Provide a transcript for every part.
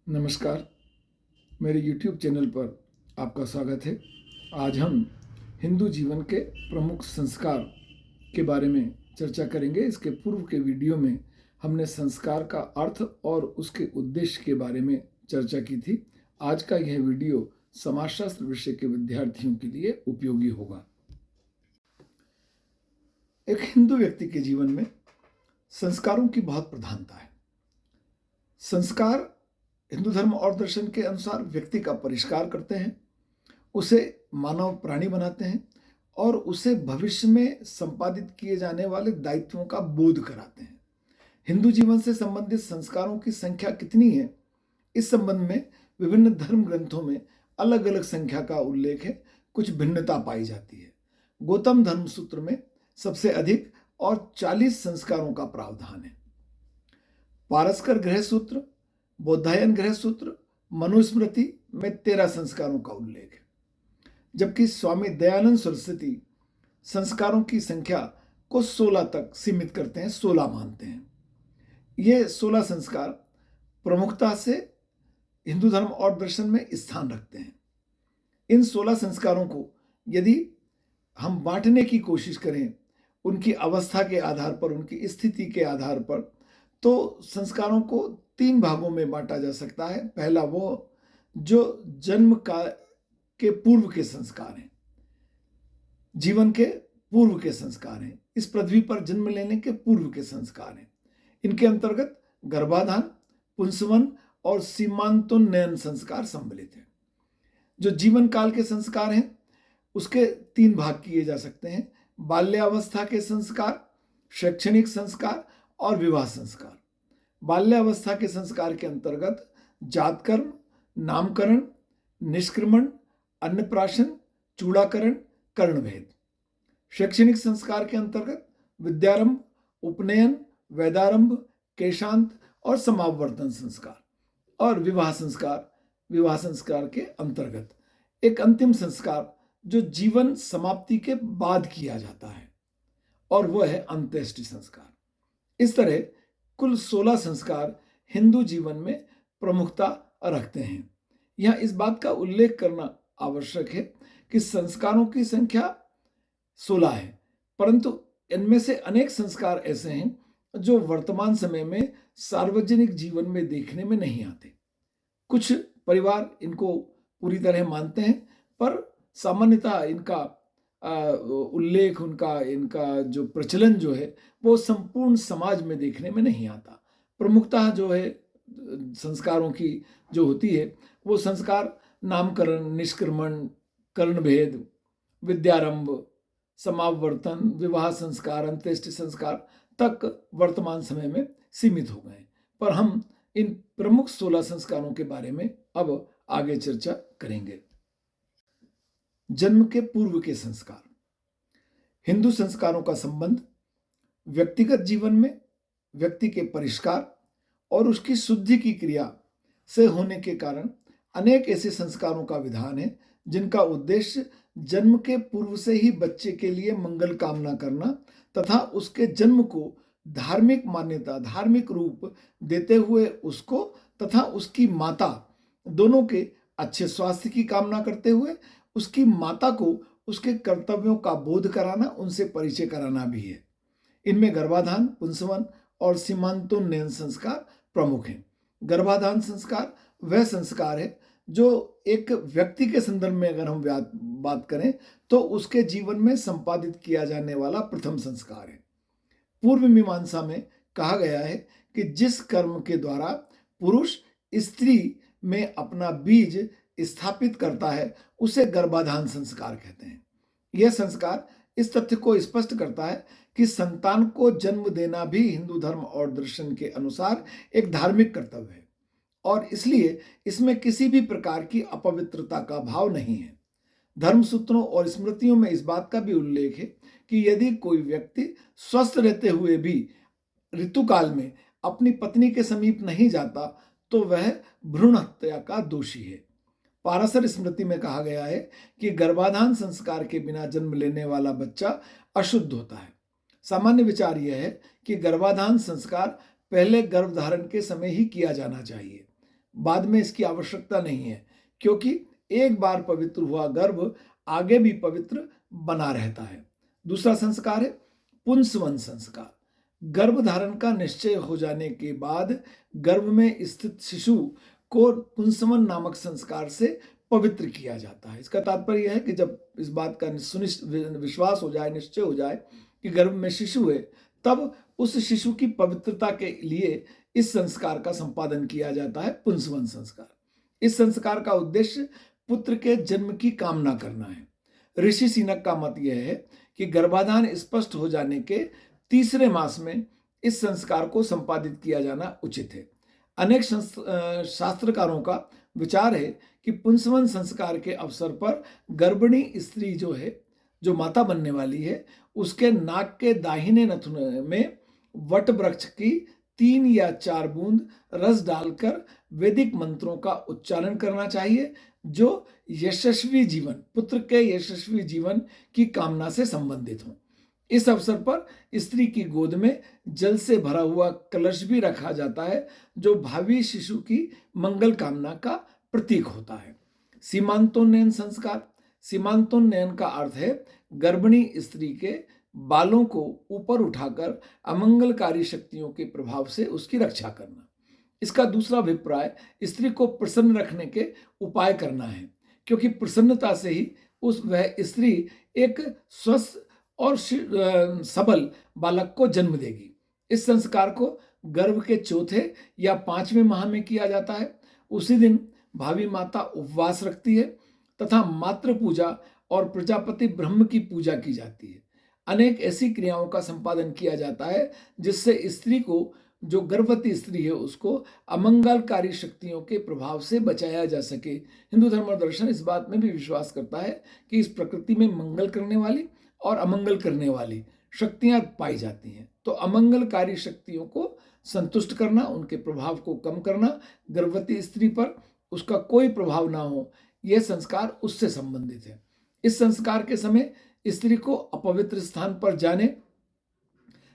नमस्कार, मेरे YouTube channel पर आपका स्वागत है। आज हम हिंदू जीवन के प्रमुख संस्कार के बारे में चर्चा करेंगे। इसके पूर्व के वीडियो में हमने संस्कार का अर्थ और उसके उद्देश्य के बारे में चर्चा की थी। आज का यह वीडियो समाजशास्त्र विषय के विद्यार्थियों के लिए उपयोगी होगा। एक हिंदू व्यक्ति के जीवन में संस्कारों की बहुत प्रधानता है। संस्कार हिंदू धर्म और दर्शन के अनुसार व्यक्ति का परिष्कार करते हैं, उसे मानव प्राणी बनाते हैं और उसे भविष्य में संपादित किए जाने वाले दायित्वों का बोध कराते हैं। हिंदू जीवन से संबंधित संस्कारों की संख्या कितनी है, इस संबंध में विभिन्न धर्म ग्रंथों में अलग अलग संख्या का उल्लेख है। कुछ भिन्नता पाई जाती है। गौतम धर्म सूत्र में सबसे अधिक और 40 संस्कारों का प्रावधान है। पारस्कर गृह सूत्र, बौद्धायन गृह सूत्र, मनुस्मृति में 13 संस्कारों का उल्लेख है, जबकि स्वामी दयानंद सरस्वती संस्कारों की संख्या को 16 तक सीमित करते हैं, 16 मानते हैं। ये 16 संस्कार प्रमुखता से हिंदू धर्म और दर्शन में स्थान रखते हैं। इन 16 संस्कारों को यदि हम बांटने की कोशिश करें उनकी अवस्था के आधार पर, उनकी स्थिति के आधार पर, तो संस्कारों को 3 भागों में बांटा जा सकता है। पहला वो जो जन्म का के पूर्व के संस्कार हैं, जीवन के पूर्व के संस्कार हैं, इस पृथ्वी पर जन्म लेने के पूर्व के संस्कार हैं। इनके अंतर्गत गर्भाधान, पुंसवन और सीमांतोन्नयन संस्कार सम्मिलित हैं। जो जीवन काल के संस्कार हैं उसके 3 भाग किए जा सकते हैं: बाल्यावस्था के संस्कार, शैक्षणिक संस्कार और विवाह संस्कार। बाल्यावस्था के संस्कार के अंतर्गत जातकर्म, नामकरण, निष्क्रमण, अन्नप्राशन, चूड़ाकरण, कर्णभेद। शैक्षणिक संस्कार के अंतर्गत विद्यारंभ, उपनयन, वेदारंभ, केशांत और समावर्तन संस्कार। और विवाह संस्कार के अंतर्गत एक अंतिम संस्कार जो जीवन समाप्ति के बाद किया जाता है, और वह है अंत्येष्टि संस्कार। इस तरह कुल 16 संस्कार हिंदू जीवन में प्रमुखता रखते हैं। यहाँ इस बात का उल्लेख करना आवश्यक है कि संस्कारों की संख्या 16 है, परंतु इनमें से अनेक संस्कार ऐसे हैं जो वर्तमान समय में सार्वजनिक जीवन में देखने में नहीं आते। कुछ परिवार इनको पूरी तरह मानते हैं, पर सामान्यतः इनका उल्लेख, इनका जो प्रचलन जो है वो संपूर्ण समाज में देखने में नहीं आता। प्रमुखता जो है संस्कारों की जो होती है वो संस्कार नामकरण, निष्क्रमण, कर्णभेद, विद्यारंभ, समावर्तन, विवाह संस्कार, अंत्येष्टि संस्कार तक वर्तमान समय में सीमित हो गए। पर हम इन प्रमुख 16 संस्कारों के बारे में अब आगे चर्चा करेंगे। जन्म के पूर्व के संस्कार। हिंदू संस्कारों का संबंध व्यक्तिगत जीवन में व्यक्ति के परिष्कार और उसकी शुद्धि की क्रिया से होने के कारण अनेक ऐसे संस्कारों का विधान है जिनका उद्देश्य जन्म के पूर्व से ही बच्चे के लिए मंगल कामना करना तथा उसके जन्म को धार्मिक मान्यता, धार्मिक रूप देते हुए उसको तथा उसकी माता दोनों के अच्छे स्वास्थ्य की कामना करते हुए उसकी माता को उसके कर्तव्यों का बोध कराना, उनसे परिचय कराना भी है। इनमें गर्भाधान, पुंसवन और सीमांतोन्नयन संस्कार प्रमुख हैं। गर्भाधान संस्कार वह संस्कार है जो एक व्यक्ति के संदर्भ में अगर हम बात करें तो उसके जीवन में संपादित किया जाने वाला प्रथम संस्कार है। पूर्व मीमांसा में कहा गया है कि जिस कर्म के द्वारा पुरुष स्त्री में अपना बीज स्थापित करता है उसे गर्भाधान संस्कार कहते हैं। यह संस्कार इस तथ्य को स्पष्ट करता है कि संतान को जन्म देना भी हिंदू धर्म और दर्शन के अनुसार एक धार्मिक कर्तव्य है और इसलिए इसमें किसी भी प्रकार की अपवित्रता का भाव नहीं है। धर्मसूत्रों और स्मृतियों में इस बात का भी उल्लेख है कि यदि कोई व्यक्ति स्वस्थ रहते हुए भी ऋतुकाल में अपनी पत्नी के समीप नहीं जाता तो वह भ्रूण हत्या का दोषी है। पाराशर स्मृति में कहा गया है कि गर्भाधान संस्कार के बिना जन्म लेने वाला बच्चा अशुद्ध होता है। सामान्य विचार यह है कि गर्भाधान संस्कार पहले गर्भधारण के समय ही किया जाना चाहिए। बाद में इसकी आवश्यकता नहीं है, क्योंकि एक बार पवित्र हुआ गर्भ आगे भी पवित्र बना रहता है। दूसरा संस्कार है पुंसवन संस्कार। गर्भ धारण का निश्चय हो जाने के बाद गर्भ में स्थित शिशु को पुंसवन नामक संस्कार से पवित्र किया जाता है। इसका तात्पर्य यह है कि जब इस बात का विश्वास हो जाए, निश्चय हो जाए कि गर्भ में शिशु है, तब उस शिशु की पवित्रता के लिए इस संस्कार का संपादन किया जाता है, पुंसवन संस्कार। इस संस्कार का उद्देश्य पुत्र के जन्म की कामना करना है। ऋषि सीनक का मत यह है कि गर्भाधान स्पष्ट हो जाने के तीसरे मास में इस संस्कार को संपादित किया जाना उचित है। अनेक शास्त्रकारों का विचार है कि पुंसवन संस्कार के अवसर पर गर्भिणी स्त्री जो माता बनने वाली है, उसके नाक के दाहिने नथुने में वट वृक्ष की 3 या 4 बूंद रस डालकर वैदिक मंत्रों का उच्चारण करना चाहिए, जो यशस्वी जीवन, पुत्र के यशस्वी जीवन की कामना से संबंधित हो। इस अवसर पर स्त्री की गोद में जल से भरा हुआ कलश भी रखा जाता है, जो भावी शिशु की मंगल कामना का प्रतीक होता है। सीमांतोन्नयन संस्कार। सीमांतोन्नयन का अर्थ है गर्भिणी स्त्री के बालों को ऊपर उठाकर अमंगलकारी शक्तियों के प्रभाव से उसकी रक्षा करना। इसका दूसरा अभिप्राय स्त्री को प्रसन्न रखने के उपाय करना है, क्योंकि प्रसन्नता से ही वह स्त्री एक स्वस्थ और सबल बालक को जन्म देगी। इस संस्कार को गर्भ के चौथे या 5वें माह में किया जाता है। उसी दिन भावी माता उपवास रखती है तथा मातृ पूजा और प्रजापति ब्रह्म की पूजा की जाती है। अनेक ऐसी क्रियाओं का संपादन किया जाता है जिससे स्त्री को, जो गर्भवती स्त्री है, उसको अमंगलकारी शक्तियों के प्रभाव से बचाया जा सके। हिंदू धर्म और दर्शन इस बात में भी विश्वास करता है कि इस प्रकृति में मंगल करने वाली और अमंगल करने वाली शक्तियां पाई जाती हैं। तो अमंगलकारी शक्तियों को संतुष्ट करना, उनके प्रभाव को कम करना, गर्भवती स्त्री पर उसका कोई प्रभाव ना हो, यह संस्कार उससे संबंधित है। इस संस्कार के समय स्त्री को अपवित्र स्थान पर जाने,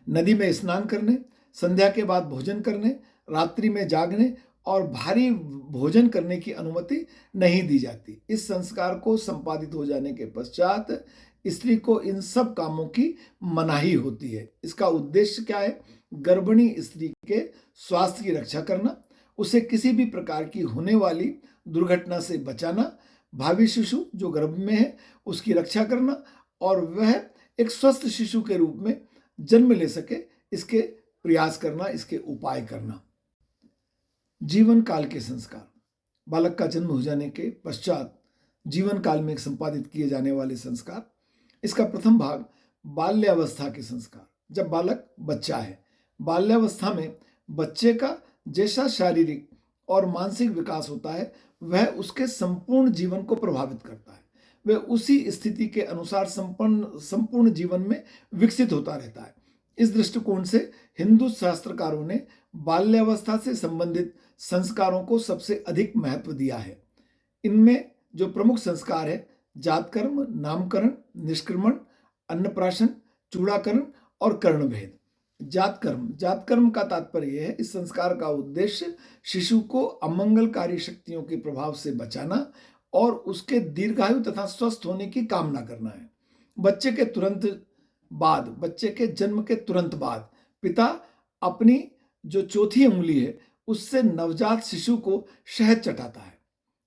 नदी में स्नान करने, संध्या के बाद भोजन करने, रात्रि में जागने और भारी भोजन करने की अनुमति नहीं दी जाती। इस संस्कार को संपादित हो जाने के पश्चात स्त्री को इन सब कामों की मनाही होती है। इसका उद्देश्य क्या है? गर्भिणी स्त्री के स्वास्थ्य की रक्षा करना, उसे किसी भी प्रकार की होने वाली दुर्घटना से बचाना, भावी शिशु जो गर्भ में है उसकी रक्षा करना और वह एक स्वस्थ शिशु के रूप में जन्म ले सके, इसके प्रयास करना, इसके उपाय करना। जीवन काल के संस्कार। बालक का जन्म हो जाने के पश्चात जीवन काल में संपादित किए जाने वाले संस्कार। इसका प्रथम भाग बाल्यावस्था के संस्कार। जब बालक बच्चा है, बाल्यावस्था में बच्चे का जैसा शारीरिक और मानसिक विकास होता है वह उसके संपूर्ण जीवन को प्रभावित करता है। वह उसी स्थिति के अनुसार संपूर्ण जीवन में विकसित होता रहता है। इस दृष्टिकोण से हिंदू शास्त्रकारों ने बाल्यावस्था से संबंधित संस्कारों को सबसे अधिक महत्व दिया है। इनमें जो प्रमुख संस्कार है, जातकर्म, नामकरण, निष्क्रमण, अन्नप्राशन, चूड़ाकरण और कर्णभेद। जातकर्म का तात्पर्य है इस संस्कार का उद्देश्य शिशु को अमंगलकारी शक्तियों के प्रभाव से बचाना और उसके दीर्घायु तथा स्वस्थ होने की कामना करना है। बच्चे के जन्म के तुरंत बाद पिता अपनी जो चौथी उंगली है उससे नवजात शिशु को शहद चटाता है।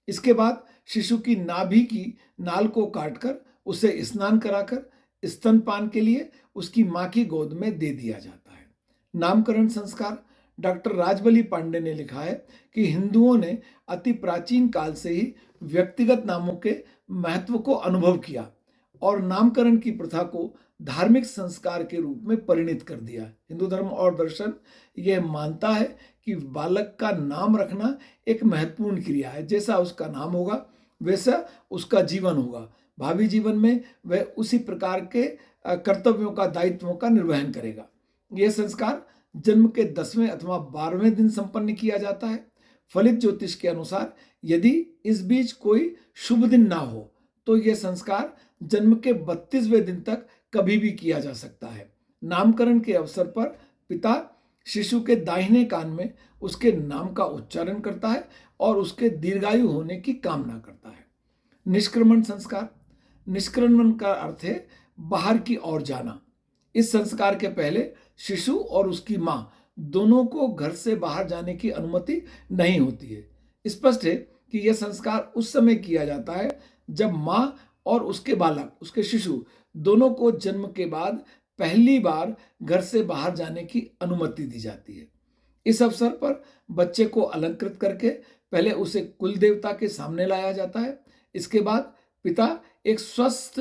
इसके बाद शिशु की नाभि की नाल को काटकर उसे स्नान कराकर स्तनपान के लिए उसकी मां की गोद में दे दिया जाता है। नामकरण संस्कार। डॉक्टर राजबली पांडे ने लिखा है कि हिंदुओं ने अति प्राचीन काल से ही व्यक्तिगत नामों के महत्व को अनुभव किया और नामकरण की प्रथा को धार्मिक संस्कार के रूप में परिणित कर दिया। हिंदू धर्म और दर्शन यह मानता है कि बालक का नाम रखना एक महत्वपूर्ण क्रिया है। जैसा उसका नाम होगा वैसा उसका जीवन होगा। भावी जीवन में वह उसी प्रकार के कर्तव्यों का, दायित्वों का निर्वहन करेगा। यह संस्कार जन्म के 10वें अथवा 12वें दिन संपन्न किया जाता है। फलित ज्योतिष के अनुसार यदि इस बीच कोई शुभ दिन ना हो तो यह संस्कार जन्म के 32वें दिन तक कभी भी किया जा सकता है। नामकरण के अवसर पर पिता शिशु के दाहिने कान में उसके नाम का उच्चारण करता है और उसके दीर्घायु होने की कामना करता है। निष्क्रमण संस्कार। निष्क्रमण का अर्थ है बाहर की ओर जाना। इस संस्कार के पहले शिशु और उसकी मां दोनों को घर से बाहर जाने की अनुमति नहीं होती है। स्पष्ट है कि यह संस्कार उस समय किया जाता है जब मां और उसके बालक, उसके शिशु दोनों को जन्म के बाद पहली बार घर से बाहर जाने की अनुमति दी जाती है। इस अवसर पर बच्चे को अलंकृत करके पहले उसे कुल देवता के सामने लाया जाता है। इसके बाद पिता एक स्वस्थ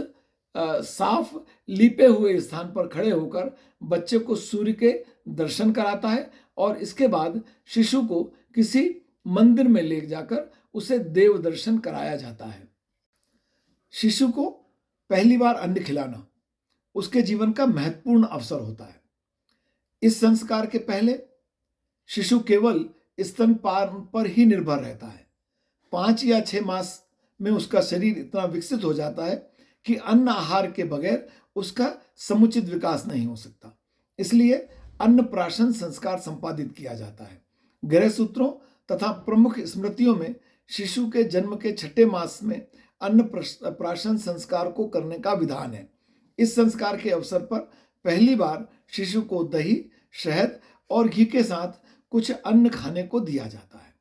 साफ लीपे हुए स्थान पर खड़े होकर बच्चे को सूर्य के दर्शन कराता है और इसके बाद शिशु को किसी मंदिर में ले जाकर उसे देव दर्शन कराया जाता है। शिशु को पहली बार अन्न खिलाना उसके जीवन का महत्वपूर्ण अवसर होता है। इस संस्कार के पहले शिशु केवल स्तनपान पर ही निर्भर रहता है। 5 या 6 मास में उसका शरीर इतना विकसित हो जाता है कि अन्न आहार के बगैर उसका समुचित विकास नहीं हो सकता। इसलिए अन्नप्राशन संस्कार संपादित किया जाता है। गृह सूत्रों तथा प्रमुख स्मृतियों में शिशु के जन्म के 6ठे मास में अन्नप्राशन संस्कार को करने का विधान है। इस संस्कार के अवसर पर पहली बार शिशु को दही, शहद और घी के साथ कुछ अन्न खाने को दिया जाता है।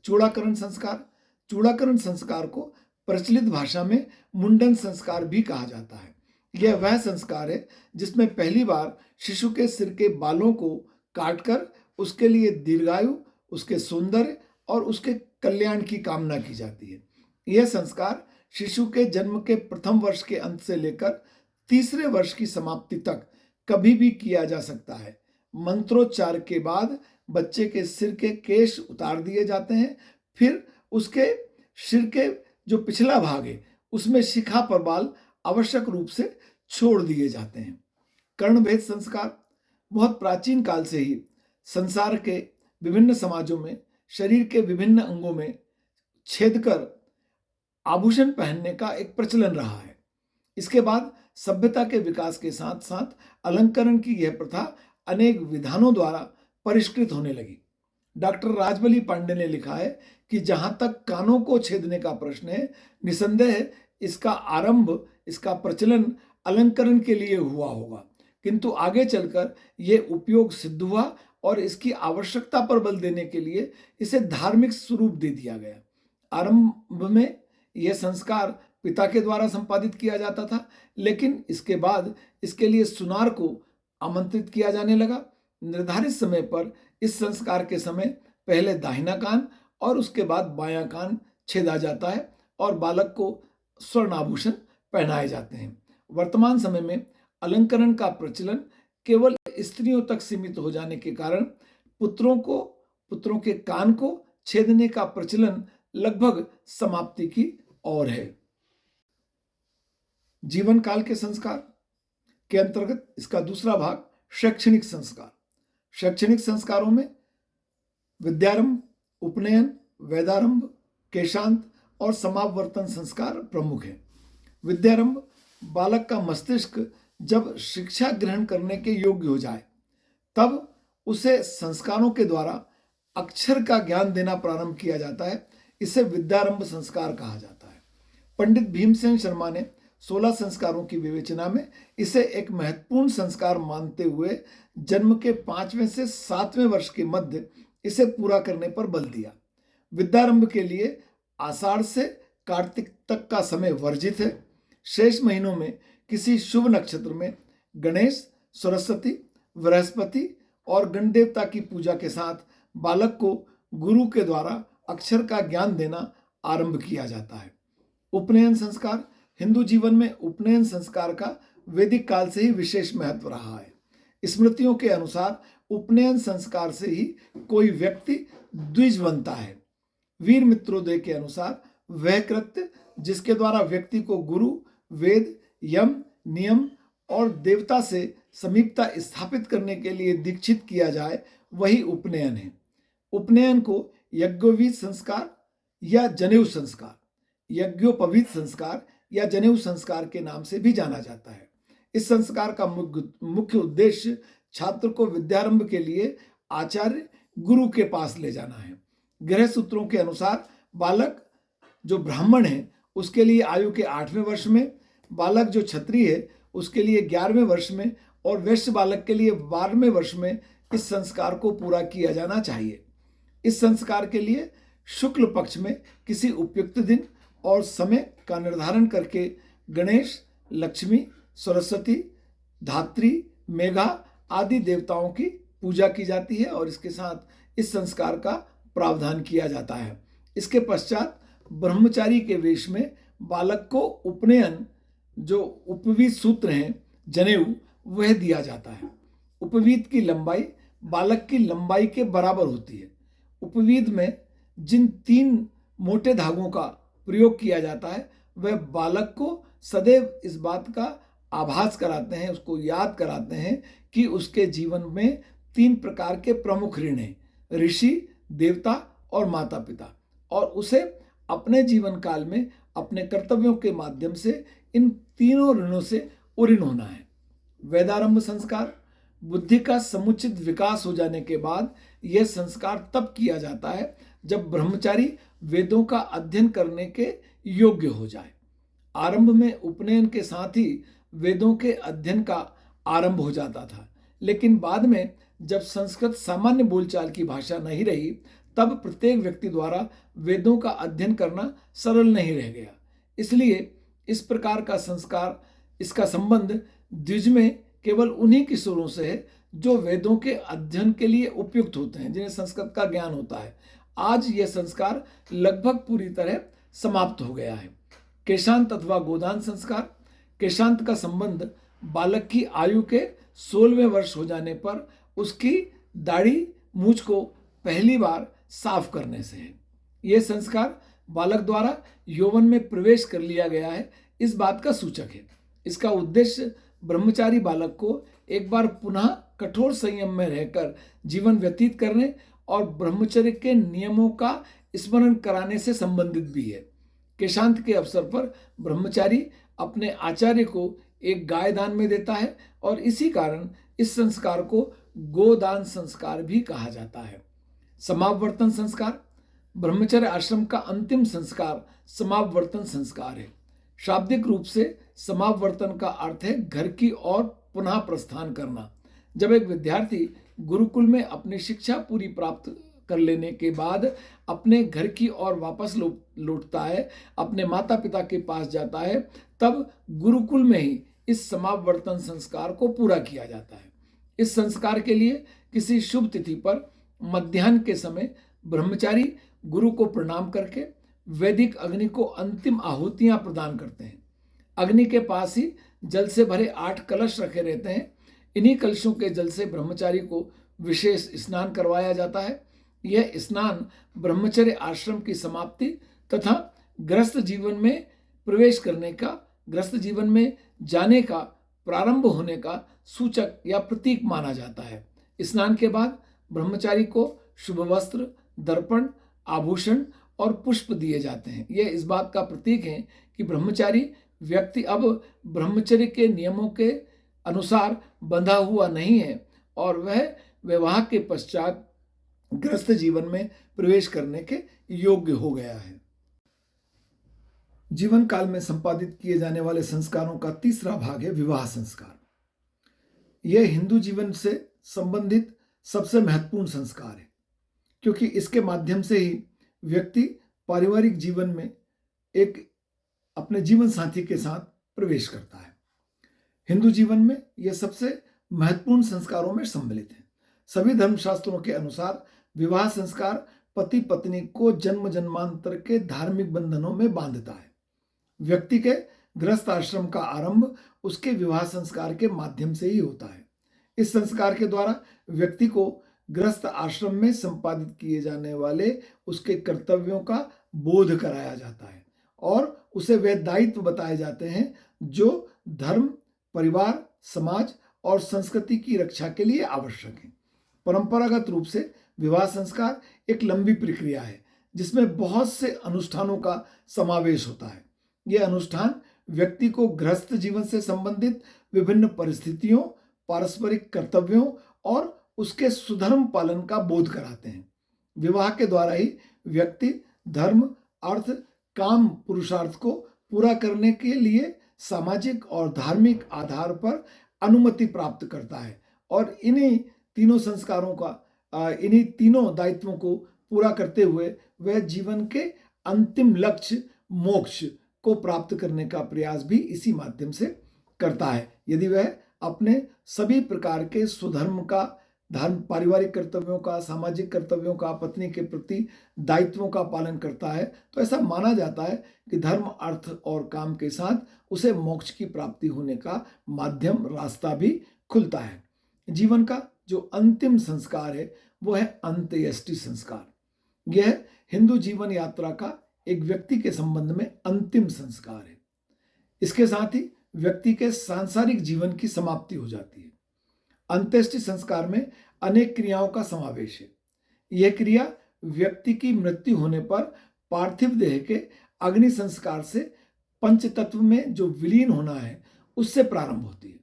चूड़ाकरण संस्कार। चूड़ाकरण संस्कार को प्रचलित भाषा में मुंडन संस्कार भी कहा जाता है। यह वह संस्कार है जिसमें पहली बार शिशु के सिर के बालों को काटकर उसके लिए दीर्घायु, उसके सौंदर्य और उसके कल्याण की कामना की जाती है। यह संस्कार शिशु के जन्म के प्रथम वर्ष के अंत से लेकर तीसरे वर्ष की समाप्ति तक कभी भी किया जा सकता है। मंत्रोच्चार के बाद बच्चे के सिर के केश उतार दिए जाते हैं। फिर उसके सिर के जो पिछला भाग है उसमें शिखा पर बाल आवश्यक रूप से छोड़ दिए जाते हैं। कर्णभेद संस्कार। बहुत प्राचीन काल से ही संसार के विभिन्न समाजों में शरीर के विभिन्न अंगों में छेद कर आभूषण पहनने का एक प्रचलन रहा है। इसके बाद सभ्यता के विकास के साथ साथ अलंकरण की यह प्रथा अनेक विधानों द्वारा परिष्कृत होने लगी। डॉक्टर राजबली पांडे ने लिखा है कि जहां तक कानों को छेदने का प्रश्न है, निसंदेह इसका आरंभ, इसका प्रचलन अलंकरण के लिए हुआ होगा, किंतु आगे चलकर यह उपयोग सिद्ध हुआ और इसकी आवश्यकता पर बल देने के लिए इसे धार्मिक स्वरूप दे दिया गया। आरंभ में यह संस्कार पिता के द्वारा संपादित किया जाता था, लेकिन इसके बाद इसके लिए सुनार को आमंत्रित किया जाने लगा। निर्धारित समय पर इस संस्कार के समय पहले दाहिना कान और उसके बाद बायां कान छेदा जाता है और बालक को स्वर्ण आभूषण पहनाए जाते हैं। वर्तमान समय में अलंकरण का प्रचलन केवल स्त्रियों तक सीमित हो जाने के कारण पुत्रों के कान को छेदने का प्रचलन लगभग समाप्ति की ओर है। जीवन काल के संस्कार के अंतर्गत इसका दूसरा भाग शैक्षणिक संस्कार। शैक्षणिक संस्कारों में विद्यारंभ, उपनयन, वेदारंभ, केशांत और समावर्तन संस्कार प्रमुख हैं। विद्यारंभ बालक का मस्तिष्क जब शिक्षा ग्रहण करने के योग्य हो जाए तब उसे संस्कारों के द्वारा अक्षर का ज्ञान देना प्रारंभ किया जाता है। इसे विद्यारंभ संस्कार कहा जाता है। पंडित भीमसेन शर्मा ने 16 संस्कारों की विवेचना में इसे एक महत्वपूर्ण संस्कार मानते हुए जन्म के 5वें से 7वें वर्ष के मध्य इसे पूरा करने पर बल दिया। विद्यारंभ के लिए आषाढ़ से कार्तिक तक का समय वर्जित है। शेष महीनों में किसी शुभ नक्षत्र में गणेश, सरस्वती, बृहस्पति और गणदेवता की पूजा के साथ बालक को गुरु के द्वारा अक्षर का ज्ञान देना आरंभ किया जाता है। उपनयन संस्कार। हिंदू जीवन में उपनयन संस्कार का वैदिक काल से ही विशेष महत्व रहा है। स्मृतियों के अनुसार उपनयन संस्कार से ही कोई व्यक्ति द्विज बनता है। वीर मित्रोदय के अनुसार वह कृत्य जिसके द्वारा व्यक्ति को गुरु, वेद, यम, नियम और देवता से समीपता स्थापित करने के लिए दीक्षित किया जाए वही उपनयन है। उपनयन को यज्ञोपवीत संस्कार या जनेऊ संस्कार, यज्ञोपवीत संस्कार या जनेऊ संस्कार के नाम से भी जाना जाता है। इस संस्कार का मुख्य उद्देश्य छात्र को विद्यारंभ के लिए आचार्य गुरु के पास ले जाना है। गृह सूत्रों के अनुसार बालक जो ब्राह्मण है उसके लिए आयु के 8वें वर्ष में, बालक जो क्षत्रिय है उसके लिए 11वें वर्ष में और वैश्य बालक के लिए 12वें वर्ष में इस संस्कार को पूरा किया जाना चाहिए। इस संस्कार के लिए शुक्ल पक्ष में किसी उपयुक्त दिन और समय का निर्धारण करके गणेश, लक्ष्मी, सरस्वती, धात्री, मेघा आदि देवताओं की पूजा की जाती है और इसके साथ इस संस्कार का प्रावधान किया जाता है। इसके पश्चात ब्रह्मचारी के वेश में बालक को उपनयन, जो उपवीत सूत्र हैं, जनेऊ, वह दिया जाता है। उपवीत की लंबाई बालक की लंबाई के बराबर होती है। उपवीत में जिन 3 मोटे धागों का प्रयोग किया जाता है वह बालक को सदैव इस बात का आभास कराते हैं, उसको याद कराते हैं कि उसके जीवन में 3 प्रकार के प्रमुख ऋण हैं, ऋषि, देवता और माता पिता, और उसे अपने जीवन काल में अपने कर्तव्यों के माध्यम से इन तीनों ऋणों से उऋण होना है। वेदारंभ संस्कार, बुद्धि का समुचित विकास हो जाने के बाद यह संस्कार तब किया जाता है जब ब्रह्मचारी वेदों का अध्ययन करने के योग्य हो जाए। आरंभ में उपनयन के साथ ही वेदों के अध्ययन का आरंभ हो जाता था, लेकिन बाद में जब संस्कृत सामान्य बोलचाल की भाषा नहीं रही तब प्रत्येक व्यक्ति द्वारा वेदों का अध्ययन करना सरल नहीं रह गया। इसलिए इस प्रकार का संस्कार, इसका संबंध द्विज में केवल उन्हीं किशोरों से है जो वेदों के अध्ययन के लिए उपयुक्त होते हैं, जिन्हें संस्कृत का ज्ञान होता है। आज यह संस्कार लगभग पूरी तरह समाप्त हो गया है। केशांत अथवा गोदान संस्कार, केशांत का संबंध बालक की आयु के 16वें वर्ष हो जाने पर उसकी दाढ़ी मूछ को पहली बार साफ करने से है। यह संस्कार बालक द्वारा यौवन में प्रवेश कर लिया गया है, इस बात का सूचक है। इसका उद्देश्य ब्रह्मचारी बालक को एक बार पुनः कठोर संयम में रहकर जीवन व्यतीत करने और ब्रह्मचर्य के नियमों का स्मरण कराने से संबंधित भी है। केशांत के अवसर पर ब्रह्मचारी अपने आचार्य को एक गाय दान में देता है और इसी कारण इस संस्कार को गोदान संस्कार भी कहा जाता है। समावर्तन संस्कार, ब्रह्मचर्य आश्रम का अंतिम संस्कार समावर्तन संस्कार है। शाब्दिक रूप से समावर्तन का अर्थ है घर की ओर पुनः प्रस्थान करना। जब एक विद्यार्थी गुरुकुल में अपनी शिक्षा पूरी प्राप्त कर लेने के बाद अपने घर की ओर वापस लौटता है, अपने माता पिता के पास जाता है, तब गुरुकुल में ही इस समावर्तन संस्कार को पूरा किया जाता है। इस संस्कार के लिए किसी शुभ तिथि पर मध्याह्न के समय ब्रह्मचारी गुरु को प्रणाम करके वैदिक अग्नि को अंतिम आहुतियां प्रदान करते हैं। अग्नि के पास ही जल से भरे 8 कलश रखे रहते हैं। इन्हीं कलशों के जल से ब्रह्मचारी को विशेष स्नान करवाया जाता है। यह स्नान ब्रह्मचर्य आश्रम की समाप्ति तथा गृहस्थ जीवन में प्रवेश करने का, गृहस्थ जीवन में जाने का प्रारंभ होने का सूचक या प्रतीक माना जाता है। स्नान के बाद ब्रह्मचारी को शुभ वस्त्र, दर्पण, आभूषण और पुष्प दिए जाते हैं। यह इस बात का प्रतीक है कि ब्रह्मचारी व्यक्ति अब ब्रह्मचर्य के नियमों के अनुसार बंधा हुआ नहीं है और वह विवाह के पश्चात गृहस्थ जीवन में प्रवेश करने के योग्य हो गया है। जीवन काल में संपादित किए जाने वाले संस्कारों का तीसरा भाग है विवाह संस्कार। यह हिंदू जीवन से संबंधित सबसे महत्वपूर्ण संस्कार है, क्योंकि इसके माध्यम से ही व्यक्ति पारिवारिक जीवन में एक अपने जीवन साथी के साथ प्रवेश करता है। हिंदू जीवन में यह सबसे महत्वपूर्ण संस्कारों में सम्मिलित है। सभी धर्मशास्त्रों के अनुसार विवाह संस्कार पति पत्नी को जन्म जन्मांतर के धार्मिक बंधनों में बांधता है। व्यक्ति के गृहस्थ आश्रम का आरंभ उसके विवाह संस्कार के माध्यम से ही होता है। इस संस्कार के द्वारा व्यक्ति को गृहस्थ आश्रम में संपादित किए जाने वाले उसके कर्तव्यों का बोध कराया जाता है और उसे वे दायित्व बताए जाते हैं जो धर्म, परिवार, समाज और संस्कृति की रक्षा के लिए आवश्यक है। परंपरागत रूप से विवाह संस्कार एक लंबी प्रक्रिया है जिसमें बहुत से अनुष्ठानों का समावेश होता है। यह अनुष्ठान व्यक्ति को गृहस्थ जीवन से संबंधित विभिन्न परिस्थितियों, पारस्परिक कर्तव्यों और उसके सुधर्म पालन का बोध कराते हैं। विवाह के द्वारा ही व्यक्ति धर्म, अर्थ, काम, पुरुषार्थ को पूरा करने के लिए सामाजिक और धार्मिक आधार पर अनुमति प्राप्त करता है और इन्हीं तीनों संस्कारों का इन्हीं तीनों दायित्वों को पूरा करते हुए वह जीवन के अंतिम लक्ष्य मोक्ष को प्राप्त करने का प्रयास भी इसी माध्यम से करता है। यदि वह अपने सभी प्रकार के स्वधर्म का, धर्म, पारिवारिक कर्तव्यों का, सामाजिक कर्तव्यों का, पत्नी के प्रति दायित्वों का पालन करता है तो ऐसा माना जाता है कि धर्म, अर्थ और काम के साथ उसे मोक्ष की प्राप्ति होने का माध्यम, रास्ता भी खुलता है। जीवन का जो अंतिम संस्कार है वो है अंत्येष्टि संस्कार। यह हिंदू जीवन यात्रा का एक व्यक्ति के संबंध में अंतिम संस्कार है। इसके साथ ही व्यक्ति के सांसारिक जीवन की समाप्ति हो जाती है। अंत्येष्टि संस्कार में अनेक क्रियाओं का समावेश है। यह क्रिया व्यक्ति की मृत्यु होने पर पार्थिव देह के अग्नि संस्कार से पंचतत्व में जो विलीन होना है उससे प्रारंभ होती है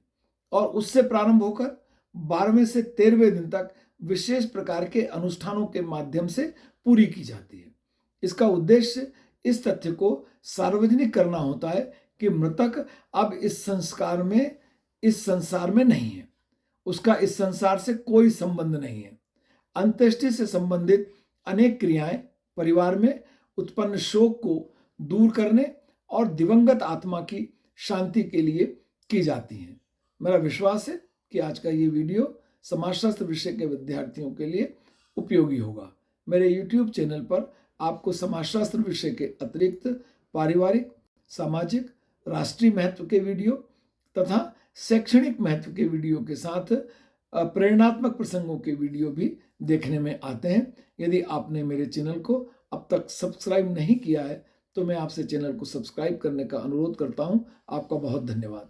और उससे प्रारंभ होकर 12वें से 13वें दिन तक विशेष प्रकार के अनुष्ठानों के माध्यम से पूरी की जाती है। इसका उद्देश्य इस तथ्य को सार्वजनिक करना होता है कि मृतक अब इस संसार में नहीं है, उसका इस संसार से कोई संबंध नहीं है। अंत्येष्टि से संबंधित अनेक क्रियाएं परिवार में उत्पन्न शोक को दूर करने और दिवंगत आत्मा की शांति के लिए की जाती हैं। मेरा विश्वास है कि आज का ये वीडियो समाजशास्त्र विषय के विद्यार्थियों के लिए उपयोगी होगा। मेरे YouTube चैनल पर आपको समाजशास्त्र विषय के अतिरिक्त पारिवारिक, सामाजिक, राष्ट्रीय महत्व के वीडियो तथा शैक्षणिक महत्व के वीडियो के साथ प्रेरणात्मक प्रसंगों के वीडियो भी देखने में आते हैं। यदि आपने मेरे चैनल को अब तक सब्सक्राइब नहीं किया है तो मैं आपसे चैनल को सब्सक्राइब करने का अनुरोध करता हूं। आपका बहुत धन्यवाद।